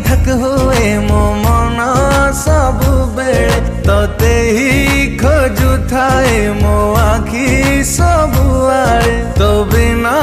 धक हुए मो मन सबु बेले तते ही खोजु थाए मो आखि सबुआड़े तो बिना